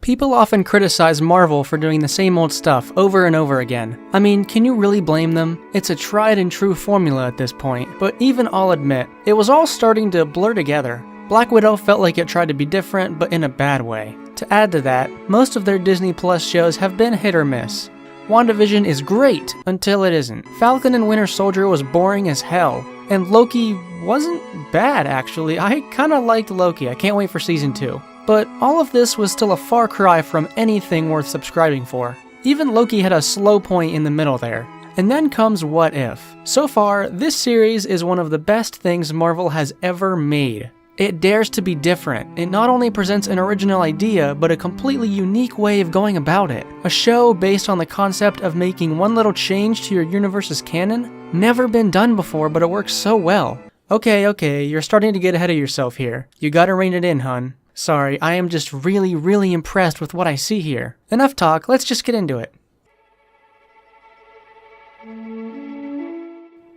People often criticize Marvel for doing the same old stuff over and over again. I mean, can you really blame them? It's a tried and true formula at this point, but even I'll admit, it was all starting to blur together. Black Widow felt like it tried to be different, but in a bad way. To add to that, most of their Disney Plus shows have been hit or miss. WandaVision is great until it isn't. Falcon and Winter Soldier was boring as hell. And Loki wasn't bad, actually. I kinda liked Loki. I can't wait for season 2. But all of this was still a far cry from anything worth subscribing for. Even Loki had a slow point in the middle there. And then comes What If. So far, this series is one of the best things Marvel has ever made. It dares to be different. It not only presents an original idea, but a completely unique way of going about it. A show based on the concept of making one little change to your universe's canon? Never been done before, but it works so well. Okay, you're starting to get ahead of yourself here. You gotta rein it in, hun. Sorry, I am just really impressed with what I see here. Enough talk, let's just get into it.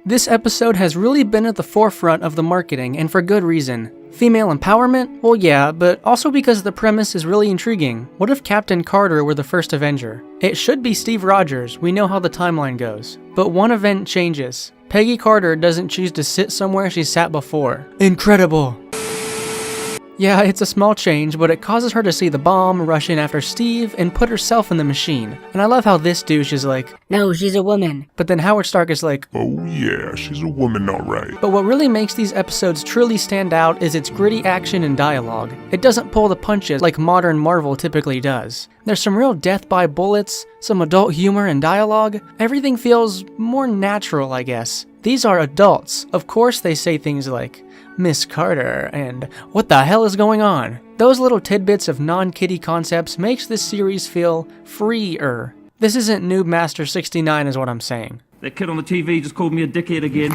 This episode has really been at the forefront of the marketing, and for good reason. Female empowerment? Well, yeah, but also because the premise is really intriguing. What if Captain Carter were the first Avenger? It should be Steve Rogers, we know how the timeline goes. But one event changes. Peggy Carter doesn't choose to sit somewhere she sat before. Incredible! Yeah, it's a small change, but it causes her to see the bomb, rush in after Steve, and put herself in the machine. And I love how this douche is like, no, she's a woman. But then Howard Stark is like, oh yeah, she's a woman alright. But what really makes these episodes truly stand out is its gritty action and dialogue. It doesn't pull the punches like modern Marvel typically does. There's some real death by bullets, some adult humor and dialogue. Everything feels more natural, I guess. These are adults. Of course they say things like, Miss Carter, and what the hell is going on? Those little tidbits of non-kiddie concepts makes this series feel freer. This isn't Noob Master 69 is what I'm saying. That kid on the TV just called me a dickhead again.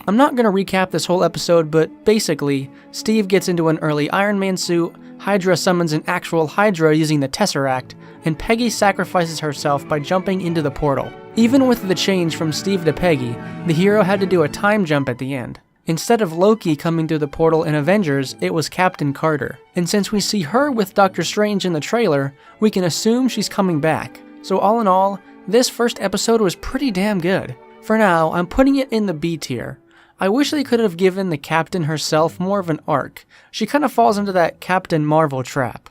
I'm not gonna recap this whole episode, but basically, Steve gets into an early Iron Man suit, Hydra summons an actual Hydra using the Tesseract, and Peggy sacrifices herself by jumping into the portal. Even with the change from Steve to Peggy, the hero had to do a time jump at the end. Instead of Loki coming through the portal in Avengers, it was Captain Carter. And since we see her with Doctor Strange in the trailer, we can assume she's coming back. So all in all, this first episode was pretty damn good. For now, I'm putting it in the B tier. I wish they could have given the Captain herself more of an arc. She kind of falls into that Captain Marvel trap.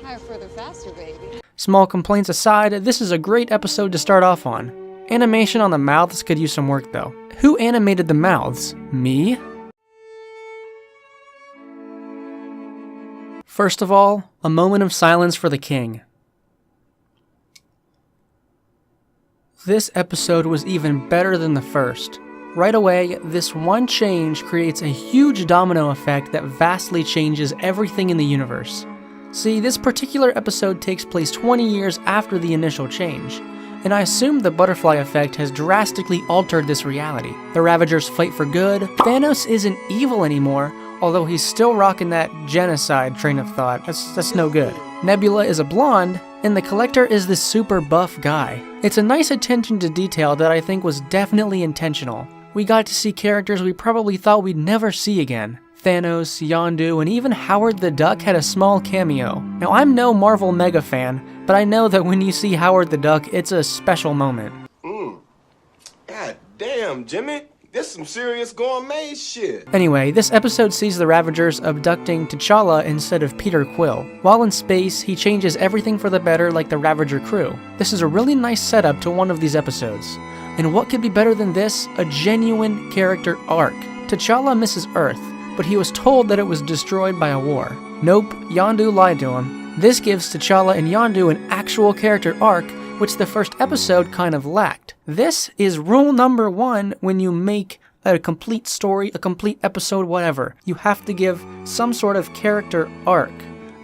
Higher, further, faster, baby. Small complaints aside, this is a great episode to start off on. Animation on the mouths could use some work though. Who animated the mouths? Me? First of all, a moment of silence for the king. This episode was even better than the first. Right away, this one change creates a huge domino effect that vastly changes everything in the universe. See, this particular episode takes place 20 years after the initial change. And I assume the butterfly effect has drastically altered this reality. The Ravagers fight for good. Thanos isn't evil anymore, although he's still rocking that genocide train of thought. That's no good. Nebula is a blonde, and the Collector is this super buff guy. It's a nice attention to detail that I think was definitely intentional. We got to see characters we probably thought we'd never see again. Thanos, Yondu, and even Howard the Duck had a small cameo. Now, I'm no Marvel mega fan, but I know that when you see Howard the Duck, it's a special moment. God damn, Jimmy. This some serious gourmet shit. Anyway, this episode sees the Ravagers abducting T'Challa instead of Peter Quill. While in space, he changes everything for the better like the Ravager crew. This is a really nice setup to one of these episodes. And what could be better than this? A genuine character arc. T'Challa misses Earth, but he was told that it was destroyed by a war. Nope, Yondu lied to him. This gives T'Challa and Yondu an actual character arc, which the first episode kind of lacked. This is rule number 1 when you make a complete story, a complete episode, whatever. You have to give some sort of character arc.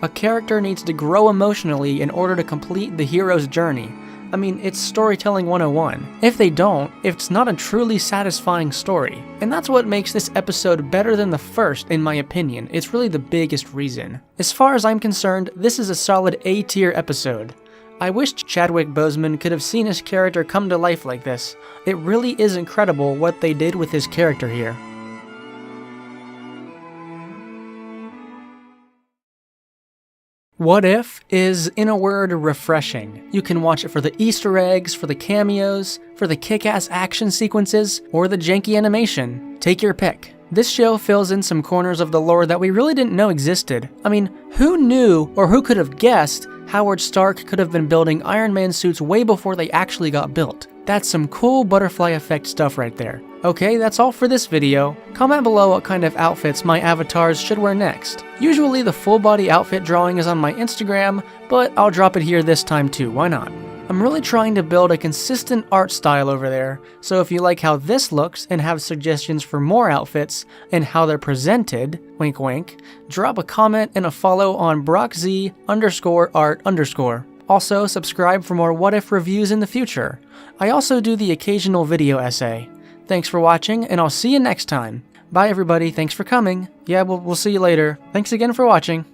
A character needs to grow emotionally in order to complete the hero's journey. I mean, it's storytelling 101. If they don't, it's not a truly satisfying story. And that's what makes this episode better than the first, in my opinion. It's really the biggest reason. As far as I'm concerned, this is a solid A-tier episode. I wish Chadwick Boseman could have seen his character come to life like this. It really is incredible what they did with his character here. What If is, in a word, refreshing. You can watch it for the Easter eggs, for the cameos, for the kick-ass action sequences, or the janky animation. Take your pick. This show fills in some corners of the lore that we really didn't know existed. I mean, who knew, or who could have guessed, Howard Stark could have been building Iron Man suits way before they actually got built? That's some cool butterfly effect stuff right there. Okay, that's all for this video. Comment below what kind of outfits my avatars should wear next. Usually the full body outfit drawing is on my Instagram, but I'll drop it here this time too, why not? I'm really trying to build a consistent art style over there, so if you like how this looks and have suggestions for more outfits and how they're presented, wink wink, drop a comment and a follow on BrockZ_art_. Also, subscribe for more What If reviews in the future. I also do the occasional video essay. Thanks for watching, and I'll see you next time. Bye everybody, thanks for coming. Yeah, we'll see you later. Thanks again for watching.